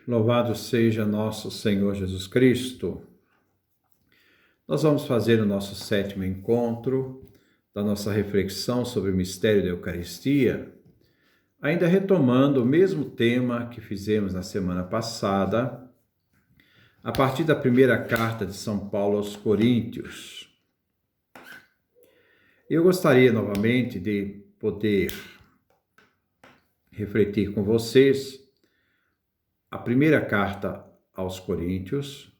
Louvado seja nosso Senhor Jesus Cristo. Nós vamos fazer o nosso 7º encontro da nossa reflexão sobre o mistério da Eucaristia, ainda retomando o mesmo tema que fizemos na semana passada, a partir da primeira carta de São Paulo aos Coríntios. Eu gostaria novamente de poder refletir com vocês a primeira carta aos Coríntios,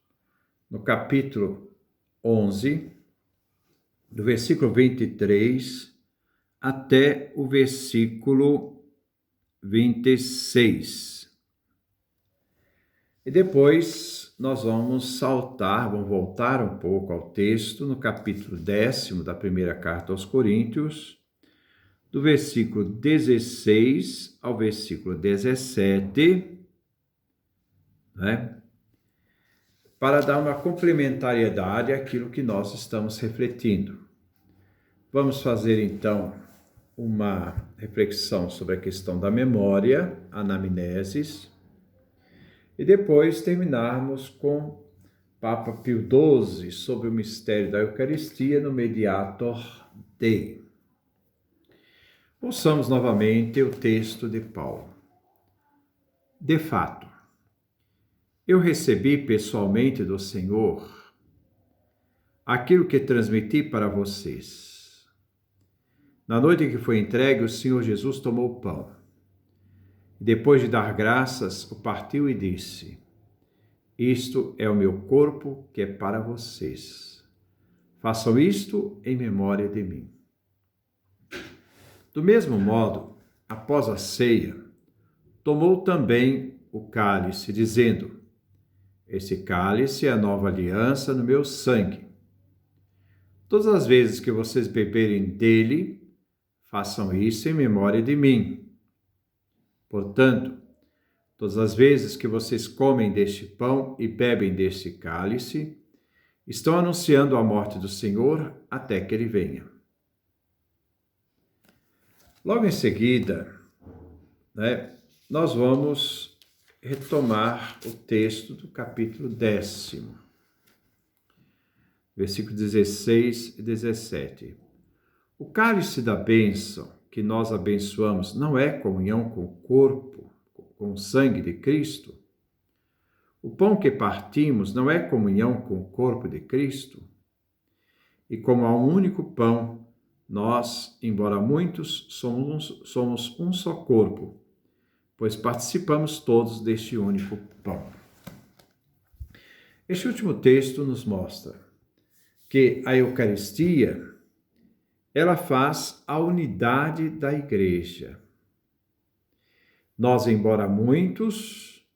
no capítulo 11, do versículo 23 até o versículo 26. E depois nós vamos voltar um pouco ao texto, no capítulo 10º da primeira carta aos Coríntios, do versículo 16 ao versículo 17, para dar uma complementariedade àquilo que nós estamos refletindo. Vamos fazer então uma reflexão sobre a questão da memória, anamneses, e depois terminarmos com Papa Pio XII sobre o mistério da Eucaristia no Mediator Dei. Ouçamos novamente o texto de Paulo. De fato, eu recebi pessoalmente do Senhor aquilo que transmiti para vocês. Na noite em que foi entregue, o Senhor Jesus tomou o pão. Depois de dar graças, o partiu e disse: Isto é o meu corpo que é para vocês. Façam isto em memória de mim. Do mesmo modo, após a ceia, tomou também o cálice, dizendo: Esse cálice é a nova aliança no meu sangue. Todas as vezes que vocês beberem dele, façam isso em memória de mim. Portanto, todas as vezes que vocês comem deste pão e bebem deste cálice, estão anunciando a morte do Senhor até que ele venha. Logo em seguida, nós vamos retomar o texto do capítulo 10, versículos 16 e 17. O cálice da bênção que nós abençoamos não é comunhão com o corpo, com o sangue de Cristo? O pão que partimos não é comunhão com o corpo de Cristo? E como há um único pão, nós, embora muitos, somos um só corpo, pois participamos todos deste único pão. Este último texto nos mostra que a Eucaristia, ela faz a unidade da Igreja. Nós, embora muitos,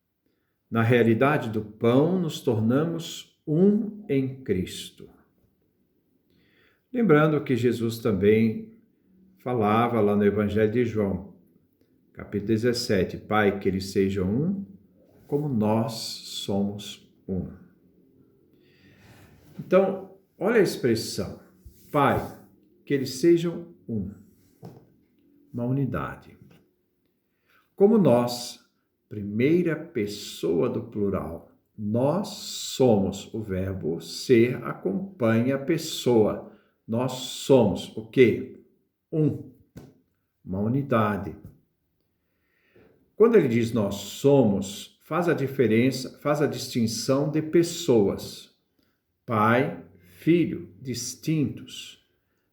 na realidade do pão, nos tornamos um em Cristo. Lembrando que Jesus também falava lá no Evangelho de João, capítulo 17, Pai, que eles sejam um, como nós somos um. Então, olha a expressão, Pai, que eles sejam um, uma unidade. Como nós, primeira pessoa do plural, nós somos, o verbo ser acompanha a pessoa. Nós somos o quê? Um, uma unidade. Quando ele diz nós somos, faz a diferença, faz a distinção de pessoas. Pai, filho, distintos.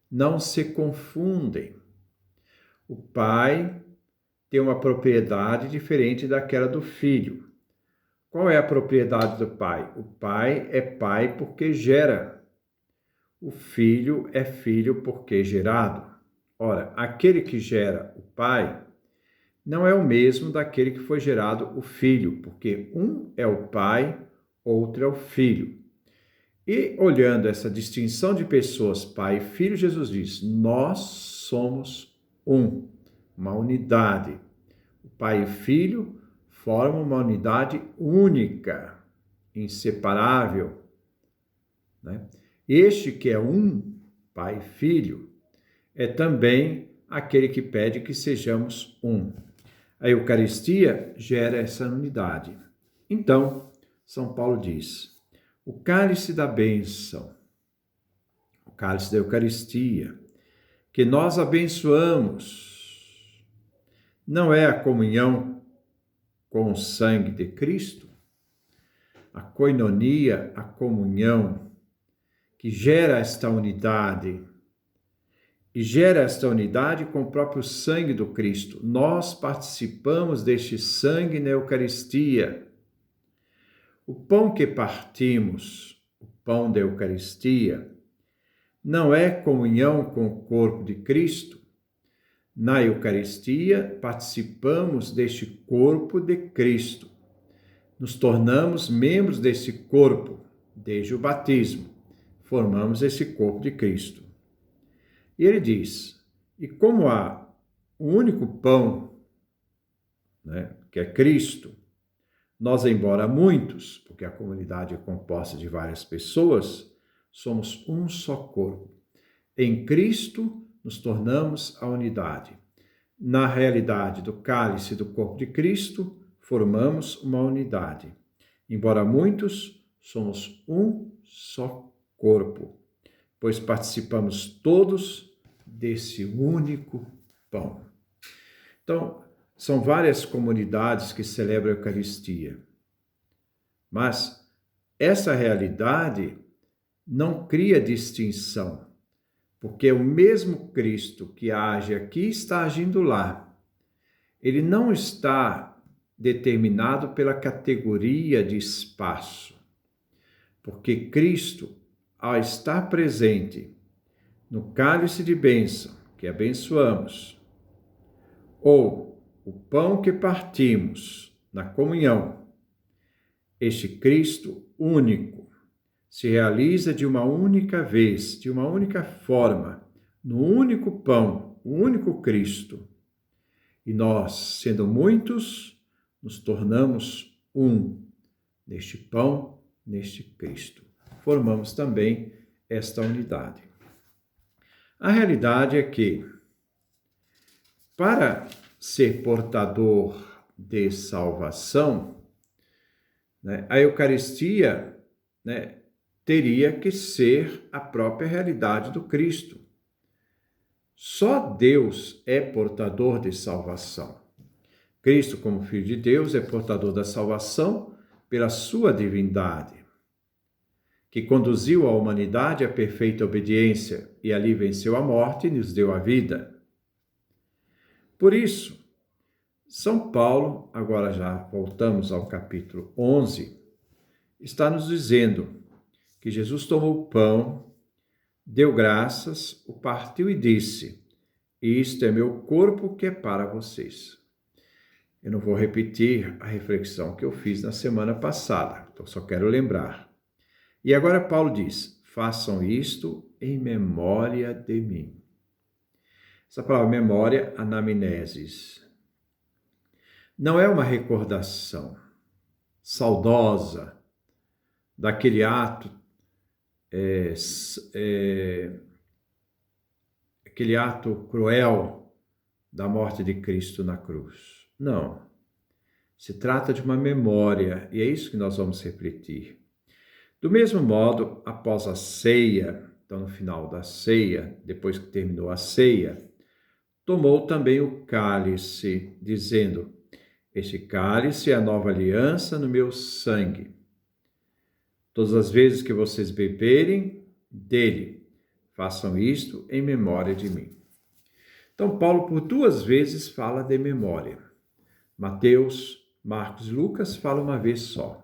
Não se confundem. O pai tem uma propriedade diferente daquela do filho. Qual é a propriedade do pai? O pai é pai porque gera. O filho é filho porque gerado. Ora, aquele que gera o pai não é o mesmo daquele que foi gerado o filho, porque um é o pai, outro é o filho. E olhando essa distinção de pessoas, pai e filho, Jesus diz, nós somos um, uma unidade. O pai e o filho formam uma unidade única, inseparável. Este que é um, pai e filho, é também aquele que pede que sejamos um. A Eucaristia gera essa unidade. Então, São Paulo diz, o cálice da bênção, o cálice da Eucaristia, que nós abençoamos, não é a comunhão com o sangue de Cristo? A koinonia, a comunhão, que gera esta unidade, e gera esta unidade com o próprio sangue do Cristo. Nós participamos deste sangue na Eucaristia. O pão que partimos, o pão da Eucaristia, não é comunhão com o corpo de Cristo. Na Eucaristia, participamos deste corpo de Cristo. Nos tornamos membros desse corpo, desde o batismo. Formamos esse corpo de Cristo. E ele diz, e como há um único pão, né, que é Cristo, nós, embora muitos, porque a comunidade é composta de várias pessoas, somos um só corpo. Em Cristo nos tornamos a unidade. Na realidade do cálice do corpo de Cristo, formamos uma unidade. Embora muitos, somos um só corpo, pois participamos todos desse único pão. Então, são várias comunidades que celebram a Eucaristia, mas essa realidade não cria distinção, porque o mesmo Cristo que age aqui está agindo lá. Ele não está determinado pela categoria de espaço, porque Cristo, ao estar presente no cálice de bênção que abençoamos, ou o pão que partimos na comunhão, este Cristo único se realiza de uma única vez, de uma única forma, no único pão, o único Cristo. E nós, sendo muitos, nos tornamos um neste pão, neste Cristo. Formamos também esta unidade. A realidade é que, para ser portador de salvação, né, a Eucaristia, né, teria que ser a própria realidade do Cristo. Só Deus é portador de salvação. Cristo, como Filho de Deus, é portador da salvação pela sua divindade, que conduziu a humanidade à perfeita obediência e ali venceu a morte e nos deu a vida. Por isso, São Paulo, agora já voltamos ao capítulo 11, está nos dizendo que Jesus tomou o pão, deu graças, o partiu e disse, isto é meu corpo que é para vocês. Eu não vou repetir a reflexão que eu fiz na semana passada, então só quero lembrar. E agora Paulo diz, façam isto em memória de mim. Essa palavra memória, anamnesis, não é uma recordação saudosa daquele ato, aquele ato cruel da morte de Cristo na cruz. Não. Se trata de uma memória, e é isso que nós vamos refletir. Do mesmo modo, após a ceia, então no final da ceia, depois que terminou a ceia, tomou também o cálice, dizendo, este cálice é a nova aliança no meu sangue. Todas as vezes que vocês beberem dele, façam isto em memória de mim. Então, Paulo por 2 vezes fala de memória. Mateus, Marcos e Lucas falam uma vez só.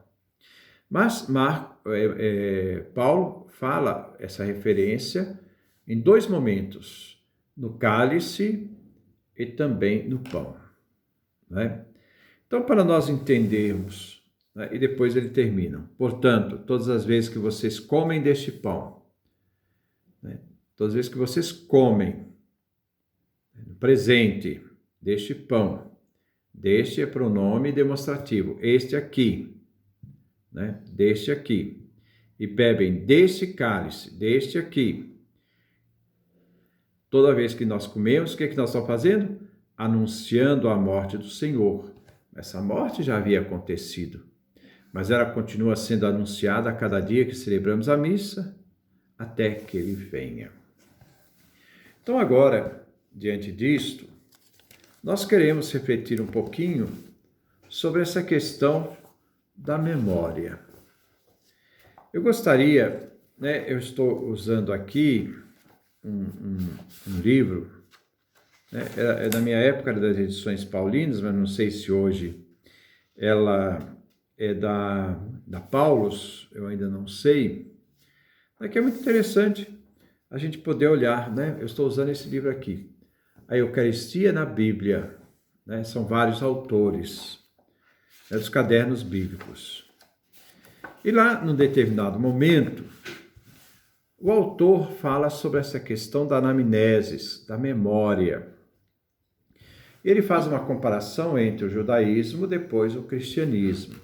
Mas Paulo fala essa referência em 2 momentos, no cálice e também no pão. Né? Então, para nós entendermos, né, e depois ele termina, portanto, todas as vezes que vocês comem deste pão, né, todas as vezes que vocês comem no presente deste pão, deste é pronome demonstrativo, este aqui, né, deste aqui, e bebem deste cálice, deste aqui. Toda vez que nós comemos, o que nós estamos fazendo? Anunciando a morte do Senhor. Essa morte já havia acontecido, mas ela continua sendo anunciada a cada dia que celebramos a missa, até que ele venha. Então agora, diante disto, nós queremos refletir um pouquinho sobre essa questão da memória. Eu gostaria, eu estou usando aqui um livro, é da minha época das edições paulinas, mas não sei se hoje ela é da Paulus, eu ainda não sei, mas que é muito interessante a gente poder olhar, Eu estou usando esse livro aqui, A Eucaristia na Bíblia, São vários autores, dos cadernos bíblicos. E lá, num determinado momento, o autor fala sobre essa questão da anamnesis, da memória. Ele faz uma comparação entre o judaísmo e depois o cristianismo.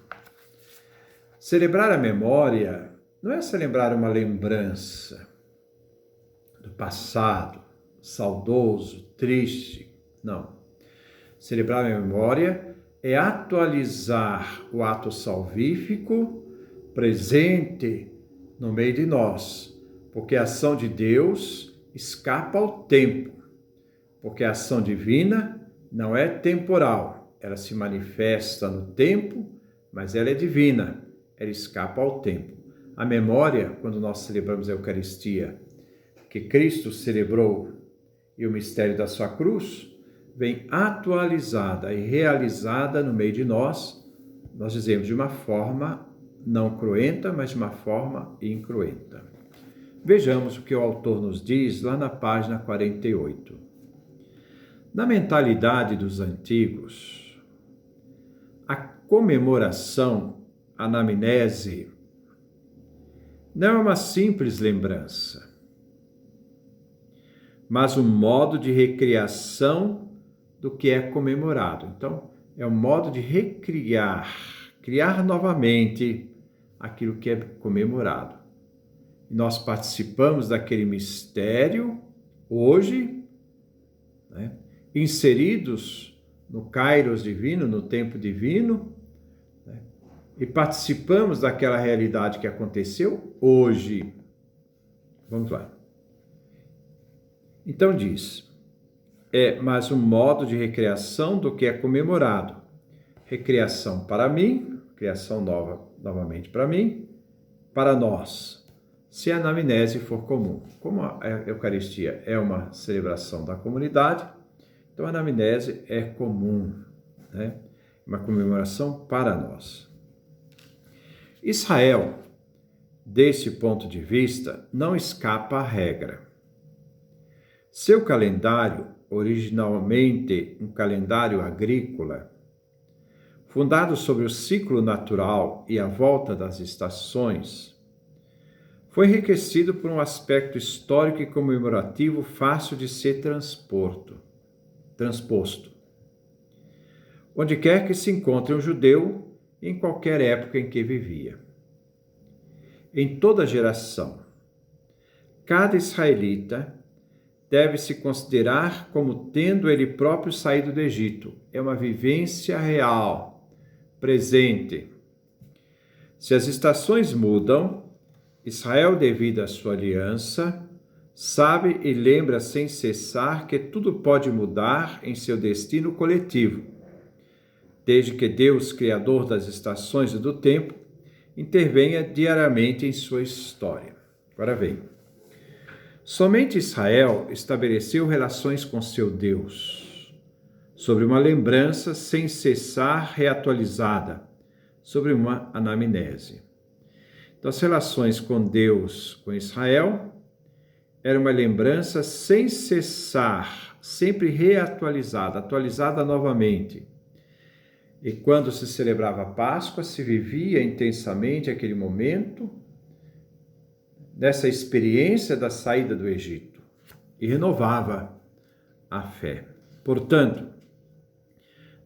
Celebrar a memória não é celebrar uma lembrança do passado, saudoso, triste, não. Celebrar a memória é atualizar o ato salvífico presente no meio de nós, porque a ação de Deus escapa ao tempo, porque a ação divina não é temporal, ela se manifesta no tempo, mas ela é divina, ela escapa ao tempo. A memória, quando nós celebramos a Eucaristia, que Cristo celebrou e o mistério da sua cruz, vem atualizada e realizada no meio de nós, nós dizemos de uma forma não cruenta, mas de uma forma incruenta. Vejamos o que o autor nos diz lá na página 48. Na mentalidade dos antigos, a comemoração, a anamnese, não é uma simples lembrança, mas um modo de recriação do que é comemorado. Então, é um modo de criar novamente aquilo que é comemorado. Nós participamos daquele mistério hoje, inseridos no Kairos divino, no tempo divino, e participamos daquela realidade que aconteceu hoje. Vamos lá. Então diz, é mais um modo de recriação do que é comemorado. Recriação para mim, criação novamente para mim, para nós, se a anamnese for comum. Como a Eucaristia é uma celebração da comunidade, então a anamnese é comum, uma comemoração para nós. Israel, desse ponto de vista, não escapa à regra. Seu calendário, originalmente um calendário agrícola, fundado sobre o ciclo natural e a volta das estações, foi enriquecido por um aspecto histórico e comemorativo fácil de ser transposto. Onde quer que se encontre um judeu, em qualquer época em que vivia. Em toda geração, cada israelita deve se considerar como tendo ele próprio saído do Egito. É uma vivência real, presente. Se as estações mudam, Israel, devido à sua aliança, sabe e lembra sem cessar que tudo pode mudar em seu destino coletivo, desde que Deus, Criador das estações e do tempo, intervenha diariamente em sua história. Agora vem. Somente Israel estabeleceu relações com seu Deus, sobre uma lembrança sem cessar reatualizada, sobre uma anamnese. Então, as relações com Deus, com Israel, era uma lembrança sem cessar, sempre reatualizada, atualizada novamente. E quando se celebrava a Páscoa, se vivia intensamente aquele momento dessa experiência da saída do Egito e renovava a fé. Portanto,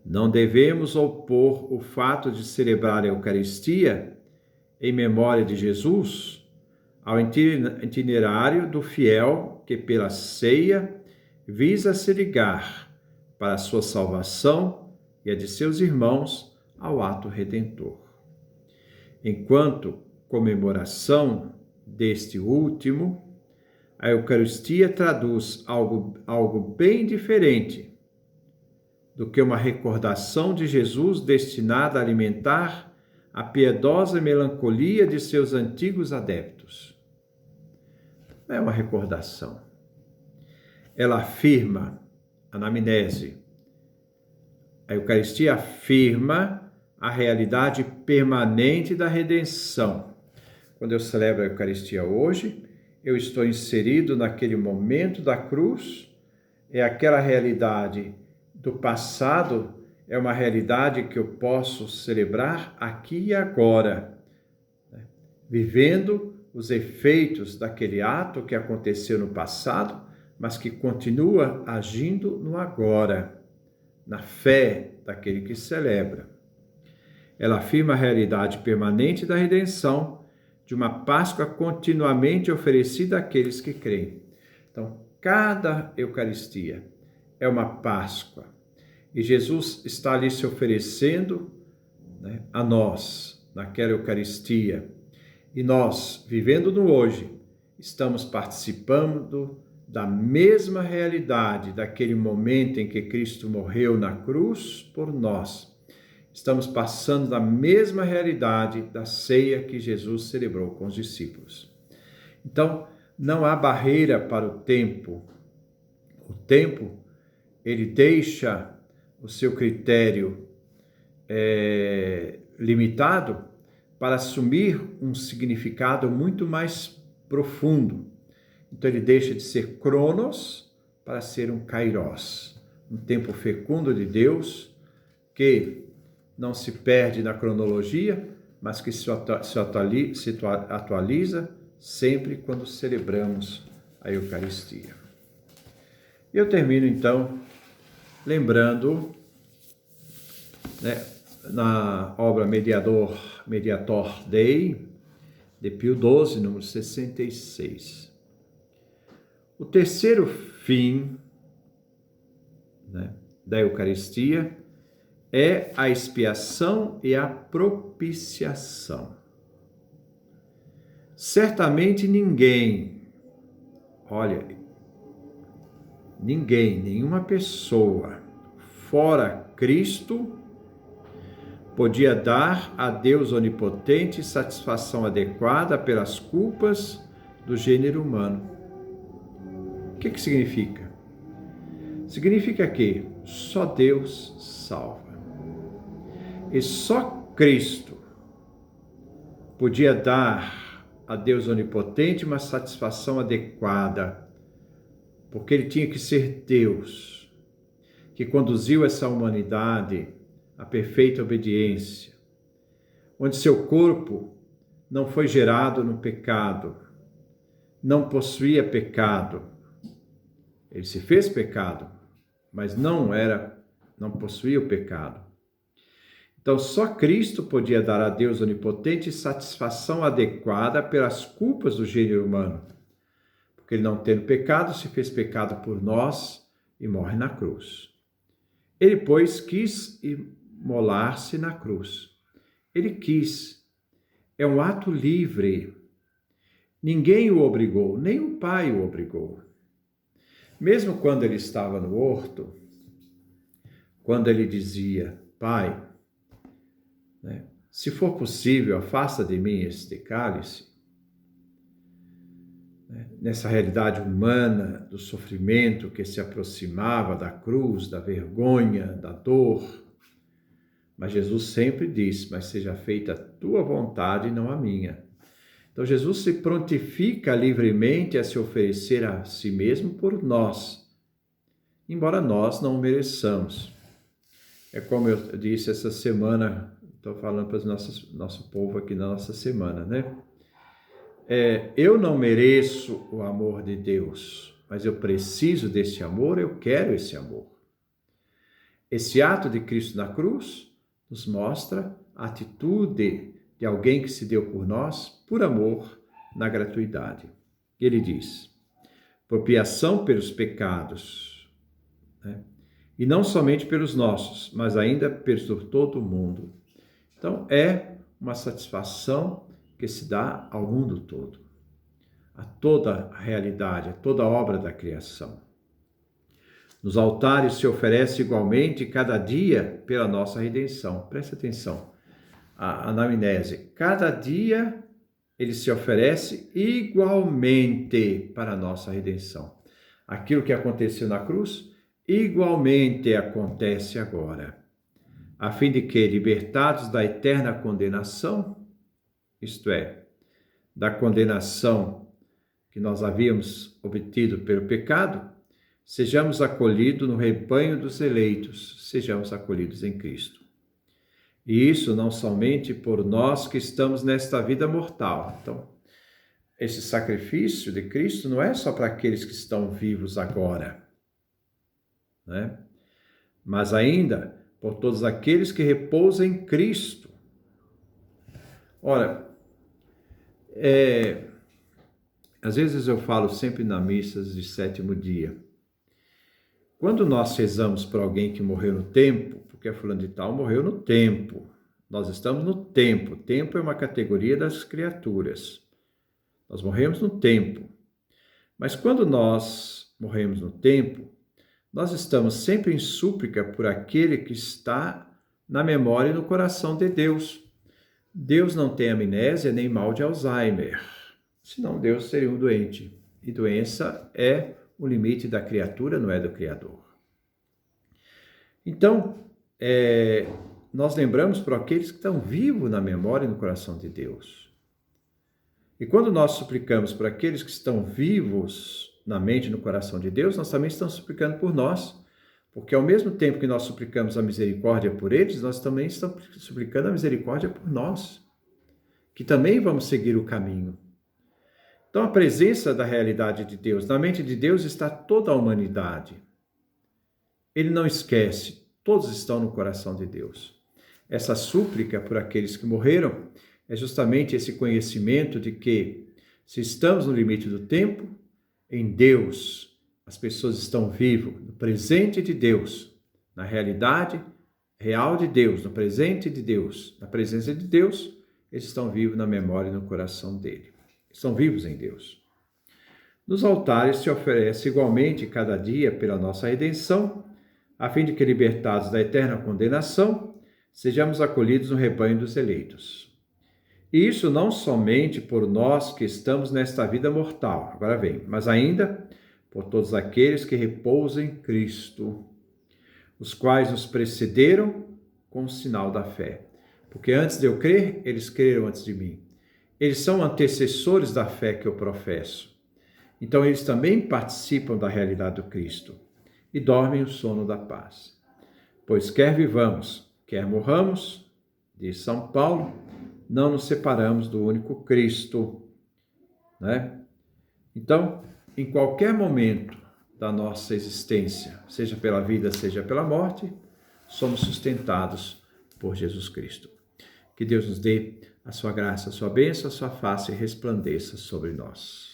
não devemos opor o fato de celebrar a Eucaristia em memória de Jesus ao itinerário do fiel que pela ceia visa se ligar para a sua salvação e a de seus irmãos ao ato redentor. Enquanto comemoração deste último, a Eucaristia traduz algo bem diferente do que uma recordação de Jesus destinada a alimentar a piedosa melancolia de seus antigos adeptos. Não é uma recordação. Ela afirma, anamnese, a Eucaristia afirma a realidade permanente da redenção. Quando eu celebro a Eucaristia hoje, eu estou inserido naquele momento da cruz, é aquela realidade do passado, é uma realidade que eu posso celebrar aqui e agora, vivendo os efeitos daquele ato que aconteceu no passado, mas que continua agindo no agora, na fé daquele que celebra. Ela afirma a realidade permanente da redenção, de uma Páscoa continuamente oferecida àqueles que creem. Então, cada Eucaristia é uma Páscoa, e Jesus está ali se oferecendo, a nós, naquela Eucaristia, e nós, vivendo no hoje, estamos participando da mesma realidade daquele momento em que Cristo morreu na cruz por nós. Estamos passando da mesma realidade da ceia que Jesus celebrou com os discípulos. Então, não há barreira para o tempo. O tempo, ele deixa o seu critério limitado para assumir um significado muito mais profundo. Então, ele deixa de ser cronos para ser um kairos, um tempo fecundo de Deus que não se perde na cronologia, mas que se atualiza sempre quando celebramos a Eucaristia. Eu termino, então, lembrando, na obra Mediator Dei, de Pio XII, número 66. O terceiro fim, da Eucaristia é a expiação e a propiciação. Certamente nenhuma pessoa fora Cristo podia dar a Deus onipotente satisfação adequada pelas culpas do gênero humano. O que significa? Significa que só Deus salva. E só Cristo podia dar a Deus onipotente uma satisfação adequada, porque ele tinha que ser Deus, que conduziu essa humanidade à perfeita obediência, onde seu corpo não foi gerado no pecado, não possuía pecado. Ele se fez pecado, mas não possuía o pecado. Então, só Cristo podia dar a Deus onipotente satisfação adequada pelas culpas do gênero humano, porque ele, não tendo pecado, se fez pecado por nós e morre na cruz. Ele, pois, quis imolar-se na cruz. Ele quis. É um ato livre. Ninguém o obrigou, nem o Pai o obrigou. Mesmo quando ele estava no horto, quando ele dizia, Pai, se for possível, afasta de mim este cálice, nessa realidade humana do sofrimento que se aproximava da cruz, da vergonha, da dor. Mas Jesus sempre disse, mas seja feita a tua vontade e não a minha. Então Jesus se prontifica livremente a se oferecer a si mesmo por nós, embora nós não o mereçamos. É como eu disse essa semana, estou falando para o nosso povo aqui na nossa semana, eu não mereço o amor de Deus, mas eu preciso desse amor, eu quero esse amor. Esse ato de Cristo na cruz nos mostra a atitude de alguém que se deu por nós, por amor, na gratuidade. Ele diz, propiciação pelos pecados, e não somente pelos nossos, mas ainda pelos de todo o mundo. Então, é uma satisfação que se dá ao mundo todo, a toda a realidade, a toda a obra da criação. Nos altares se oferece igualmente cada dia pela nossa redenção. Preste atenção, a anamnese. Cada dia ele se oferece igualmente para a nossa redenção. Aquilo que aconteceu na cruz, igualmente acontece agora, a fim de que, libertados da eterna condenação, isto é, da condenação que nós havíamos obtido pelo pecado, sejamos acolhidos no rebanho dos eleitos, sejamos acolhidos em Cristo. E isso não somente por nós que estamos nesta vida mortal. Então, esse sacrifício de Cristo não é só para aqueles que estão vivos agora, né? Mas ainda por todos aqueles que repousam em Cristo. Ora, às vezes eu falo sempre nas missas de sétimo dia, quando nós rezamos por alguém que morreu no tempo, porque fulano de tal morreu no tempo, nós estamos no tempo. Tempo é uma categoria das criaturas. Nós morremos no tempo. Mas quando nós morremos no tempo, nós estamos sempre em súplica por aquele que está na memória e no coração de Deus. Deus não tem amnésia nem mal de Alzheimer, senão Deus seria um doente. E doença é o limite da criatura, não é do Criador. Então, nós lembramos para aqueles que estão vivos na memória e no coração de Deus. E quando nós suplicamos para aqueles que estão vivos na mente e no coração de Deus, nós também estamos suplicando por nós, porque ao mesmo tempo que nós suplicamos a misericórdia por eles, nós também estamos suplicando a misericórdia por nós, que também vamos seguir o caminho. Então, a presença da realidade de Deus, na mente de Deus está toda a humanidade. Ele não esquece, todos estão no coração de Deus. Essa súplica por aqueles que morreram é justamente esse conhecimento de que, se estamos no limite do tempo, em Deus, as pessoas estão vivas, no presente de Deus, na realidade real de Deus, no presente de Deus, na presença de Deus, eles estão vivos na memória e no coração dele. Estão vivos em Deus. Nos altares se oferece igualmente cada dia pela nossa redenção, a fim de que, libertados da eterna condenação, sejamos acolhidos no rebanho dos eleitos. E isso não somente por nós que estamos nesta vida mortal, agora vem, mas ainda por todos aqueles que repousam em Cristo, os quais nos precederam com o sinal da fé. Porque antes de eu crer, eles creram antes de mim. Eles são antecessores da fé que eu professo. Então, eles também participam da realidade do Cristo e dormem o sono da paz. Pois quer vivamos, quer morramos, diz São Paulo, não nos separamos do único Cristo, né? Então, em qualquer momento da nossa existência, seja pela vida, seja pela morte, somos sustentados por Jesus Cristo. Que Deus nos dê a sua graça, a sua bênção, a sua face resplandeça sobre nós.